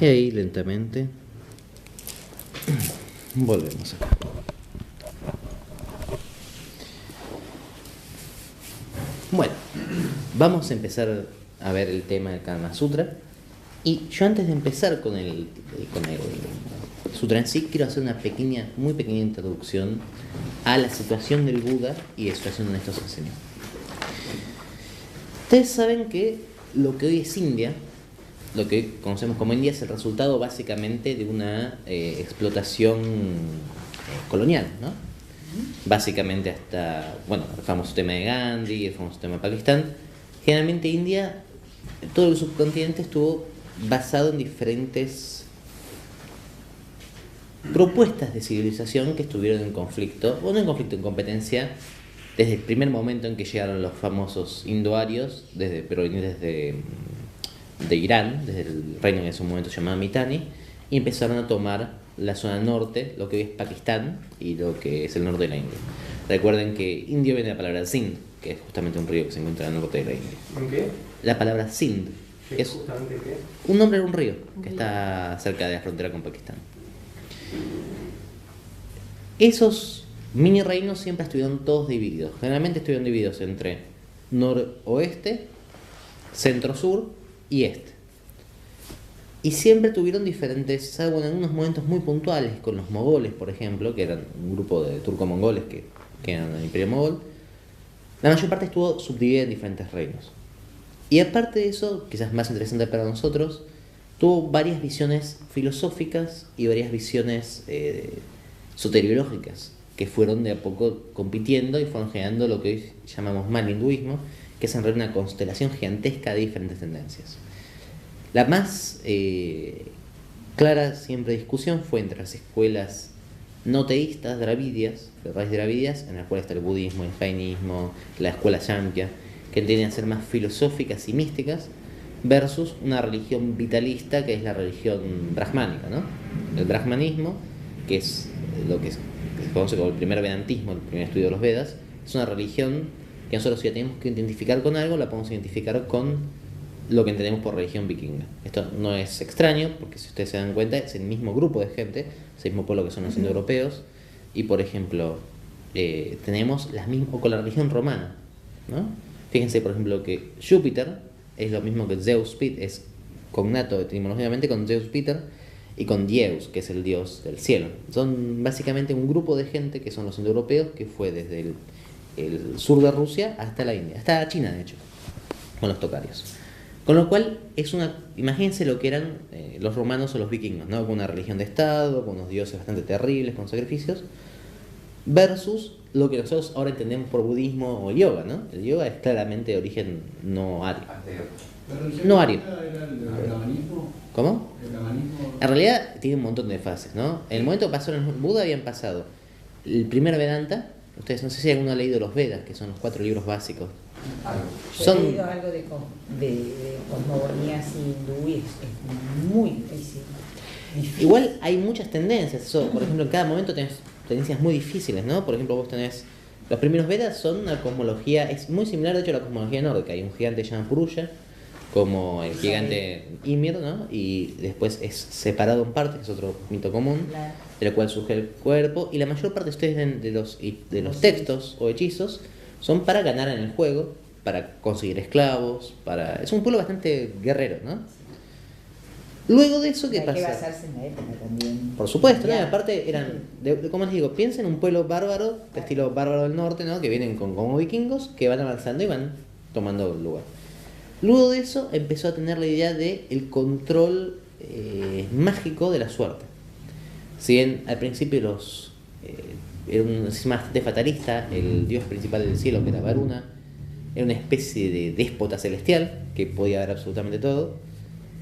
Y ahí lentamente volvemos acá. Bueno, vamos a empezar a ver el tema del Kama Sutra. Y yo antes de empezar con el sutra en sí, quiero hacer una muy pequeña introducción a la situación del Buda y la situación donde esto se enseñó. Ustedes saben que lo que hoy es India, lo que hoy conocemos como India, es el resultado básicamente de una explotación colonial, ¿no? Básicamente hasta, bueno, el famoso tema de Gandhi, el famoso tema de Pakistán. Generalmente India, todo el subcontinente estuvo basado en diferentes propuestas de civilización que estuvieron en conflicto, o no en conflicto, en competencia, desde el primer momento en que llegaron los famosos indoarios, provenientes de Irán, desde el reino que en ese momento se llamaba Mitanni, y empezaron a tomar la zona norte, lo que hoy es Pakistán y lo que es el norte de la India. Recuerden que indio viene de la palabra Sindh, que es justamente un río que se encuentra al norte de la India. ¿En qué? La palabra Sindh es justamente qué? un nombre de un río que está cerca de la frontera con Pakistán. Esos mini reinos siempre estuvieron todos divididos. Generalmente estuvieron divididos entre noroeste, centro-sur y este. Y siempre tuvieron diferentes, salvo en algunos momentos muy puntuales, con los mogoles, por ejemplo, que eran un grupo de turco-mongoles que eran el imperio mogol. La mayor parte estuvo subdividida en diferentes reinos. Y aparte de eso, quizás más interesante para nosotros, tuvo varias visiones filosóficas y varias visiones soteriológicas que fueron de a poco compitiendo y fueron generando lo que hoy llamamos mal hinduismo, que es en realidad una constelación gigantesca de diferentes tendencias. La más clara siempre discusión fue entre las escuelas no teístas, dravidias, de raíz dravidias, en la cual está el budismo, el jainismo, la escuela Samkhya, que tienden a ser más filosóficas y místicas, versus una religión vitalista que es la religión brahmánica, ¿no? El brahmanismo, que es lo que se conoce como el primer vedantismo, el primer estudio de los Vedas, es una religión que nosotros, si la tenemos que identificar con algo, la podemos identificar con lo que entendemos por religión vikinga. Esto no es extraño, porque si ustedes se dan cuenta, es el mismo grupo de gente, es el mismo pueblo que son los indoeuropeos, y por ejemplo, tenemos las mismas, o con la religión romana, ¿no? Fíjense, por ejemplo, que Júpiter es lo mismo que Zeus, es cognato etimológicamente con Zeus Peter y con Dieus, que es el dios del cielo. Son básicamente un grupo de gente que son los indoeuropeos, que fue desde el sur de Rusia hasta la India, hasta China de hecho, con los tocarios. Con lo cual, imagínense lo que eran los romanos o los vikingos, ¿no? Con una religión de estado, con unos dioses bastante terribles, con sacrificios, versus lo que nosotros ahora entendemos por budismo o yoga, ¿no? El yoga es claramente de origen no ario. No ario. ¿Era el brahmanismo? ¿Cómo? ¿El brahmanismo? En realidad tiene un montón de fases, ¿no? En el momento que pasó en el Buda habían pasado el primer Vedanta. Ustedes no sé si alguno ha leído los Vedas, que son los 4 libros básicos. Yo he leído algo de cosmogonías hindúes, es muy difícil. Igual hay muchas tendencias, eso, por ejemplo, en cada momento tenés tendencias muy difíciles, ¿no? Por ejemplo, vos tenés, los primeros Vedas son una cosmología, es muy similar de hecho a la cosmología nórdica. Hay un gigante que se llama Purusha, como el gigante Ymir, ¿no? Y después es separado en partes, que es otro mito común, Claro. de la cual surge el cuerpo, y la mayor parte de ustedes de los textos o hechizos son para ganar en el juego, para conseguir esclavos, es un pueblo bastante guerrero, ¿no? Luego de eso, ¿qué Hay que pasa? basarse en la época también. Por supuesto, ¿no? Ya. Aparte eran, como les digo, piensen en un pueblo bárbaro, de estilo bárbaro del norte, ¿no? Que vienen como vikingos, que van avanzando y van tomando lugar. Luego de eso empezó a tener la idea de el control mágico de la suerte. Si bien al principio era un sistema bastante fatalista, el dios principal del cielo, que era Varuna, era una especie de déspota celestial que podía ver absolutamente todo.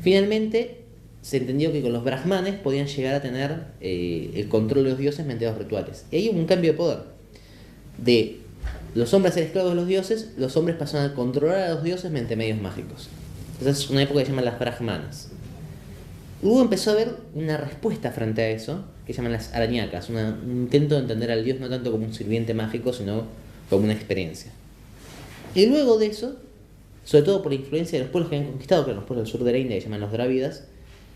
Finalmente se entendió que con los brahmanes podían llegar a tener el control de los dioses mediante los rituales. Y ahí hubo un cambio de poder. De los hombres ser esclavos de los dioses, los hombres pasaron a controlar a los dioses mediante medios mágicos. Esa es una época que se llama las brahmanas. Luego empezó a haber una respuesta frente a eso, que se llaman las arañacas, un intento de entender al dios no tanto como un sirviente mágico, sino como una experiencia. Y luego de eso, sobre todo por la influencia de los pueblos que habían conquistado, que eran los pueblos del sur de la India, que se llaman los Drávidas,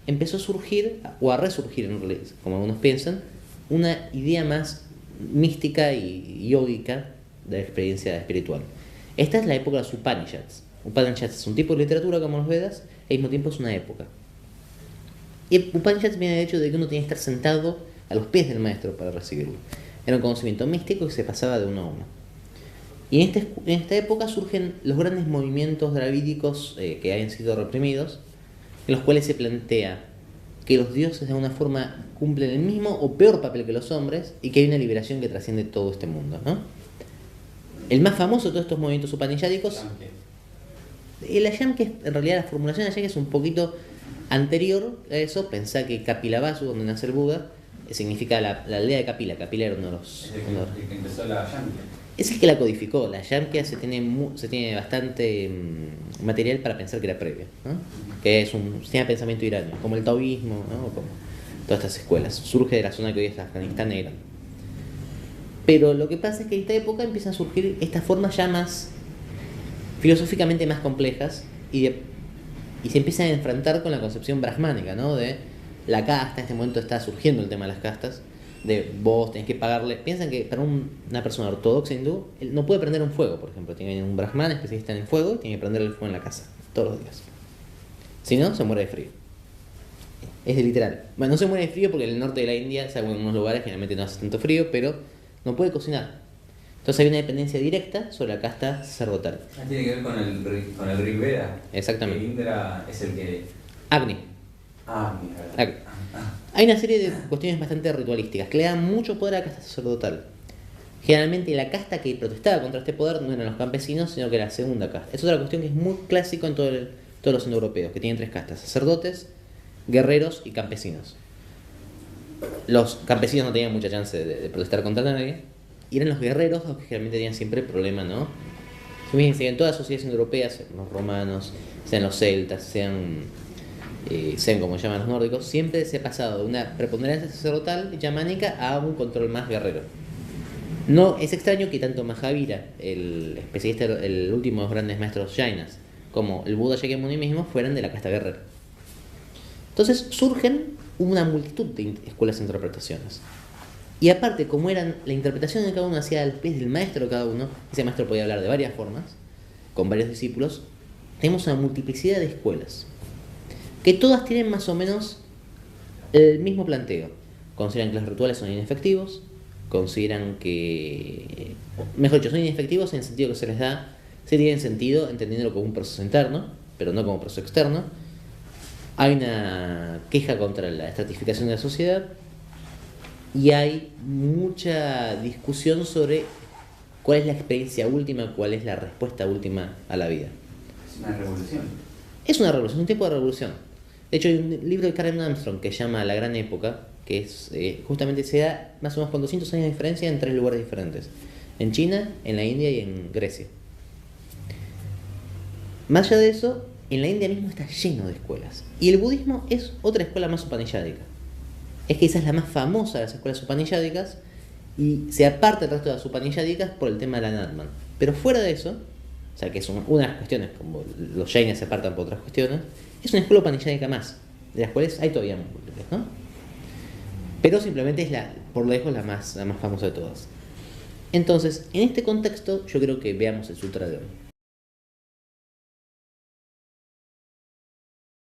empezó a surgir, o a resurgir en realidad, como algunos piensan, una idea más mística y yógica de la experiencia espiritual. Esta es la época de los Upanishads. Upanishads es un tipo de literatura como los Vedas, y al mismo tiempo es una época. Y Upanishads viene del hecho de que uno tenía que estar sentado a los pies del maestro para recibirlo. Era un conocimiento místico que se pasaba de uno a uno. Y en esta época surgen los grandes movimientos dravídicos que hayan sido reprimidos, en los cuales se plantea que los dioses de alguna forma cumplen el mismo o peor papel que los hombres y que hay una liberación que trasciende todo este mundo, ¿no? El más famoso de todos estos movimientos upanishádicos, el Ayam, que es, en realidad la formulación de Ayam es un poquito anterior a eso. Pensá que Kapilavastu, donde nace el Buda, significa la aldea de Kapila. Kapila era uno de los... El que empezó la Yamkya. Es el que la codificó. La Yamkya se tiene bastante material para pensar que era previa, ¿no? Que es un sistema de pensamiento iranio, como el taoísmo, ¿no? Como todas estas escuelas. Surge de la zona que hoy es Afganistán e Irán. Pero lo que pasa es que en esta época empiezan a surgir estas formas ya más filosóficamente más complejas y se empiezan a enfrentar con la concepción brahmánica, ¿no? De la casta. En este momento está surgiendo el tema de las castas, de vos tenés que pagarle. Piensan que para una persona ortodoxa hindú, él no puede prender un fuego, por ejemplo. Tiene un brahman especialista en el fuego y tiene que prender el fuego en la casa todos los días. Si no, se muere de frío. Es de literal. Bueno, no se muere de frío porque en el norte de la India, salvo en unos lugares, generalmente no hace tanto frío, pero no puede cocinar. Entonces hay una dependencia directa sobre la casta sacerdotal. Tiene que ver con el Rig Veda. Exactamente. Que Indra es el que... Agni. Mira. Hay una serie de cuestiones bastante ritualísticas que le dan mucho poder a la casta sacerdotal. Generalmente la casta que protestaba contra este poder no eran los campesinos, sino que era la segunda casta. Es otra cuestión que es muy clásico en todos los indoeuropeos, que tienen tres castas: sacerdotes, guerreros y campesinos. Los campesinos no tenían mucha chance de protestar contra nadie, y eran los guerreros los que generalmente tenían siempre el problema, ¿no? Fíjense, en todas las sociedades indoeuropeas, los romanos, sean los celtas, sean como llaman los nórdicos, siempre se ha pasado de una preponderancia sacerdotal y chamánica a un control más guerrero. No es extraño que tanto Mahavira, el especialista, el último de los grandes maestros Jainas, como el Buda Shakyamuni mismo fueran de la casta guerrera. Entonces surgen una multitud de escuelas de interpretaciones. Y aparte, como eran la interpretación de cada uno hacía al pie del maestro de cada uno, ese maestro podía hablar de varias formas, con varios discípulos, tenemos una multiplicidad de escuelas, que todas tienen más o menos el mismo planteo. Consideran que los rituales son inefectivos, consideran que, mejor dicho, son inefectivos en el sentido que se les da, sí tienen sentido entendiéndolo como un proceso interno, pero no como proceso externo. Hay una queja contra la estratificación de la sociedad y hay mucha discusión sobre cuál es la experiencia última, cuál es la respuesta última a la vida. Es una revolución. Es una revolución, es un tipo de revolución. De hecho, hay un libro de Karen Armstrong que se llama La Gran Época, que es justamente se da más o menos con 200 años de diferencia en tres lugares diferentes: en China, en la India y en Grecia. Más allá de eso, en la India mismo está lleno de escuelas. Y el budismo es otra escuela más upanishadica. Es que esa es la más famosa de las escuelas upanishadicas y se aparta del resto de las upanishadicas por el tema de la Natman. Pero fuera de eso, o sea que es una de las cuestiones, como los Jainas se apartan por otras cuestiones, es una escuela upanishadica más, de las cuales hay todavía múltiples, ¿no? Pero simplemente es por lejos la más famosa de todas. Entonces, en este contexto, yo creo que veamos el Sutra de hoy.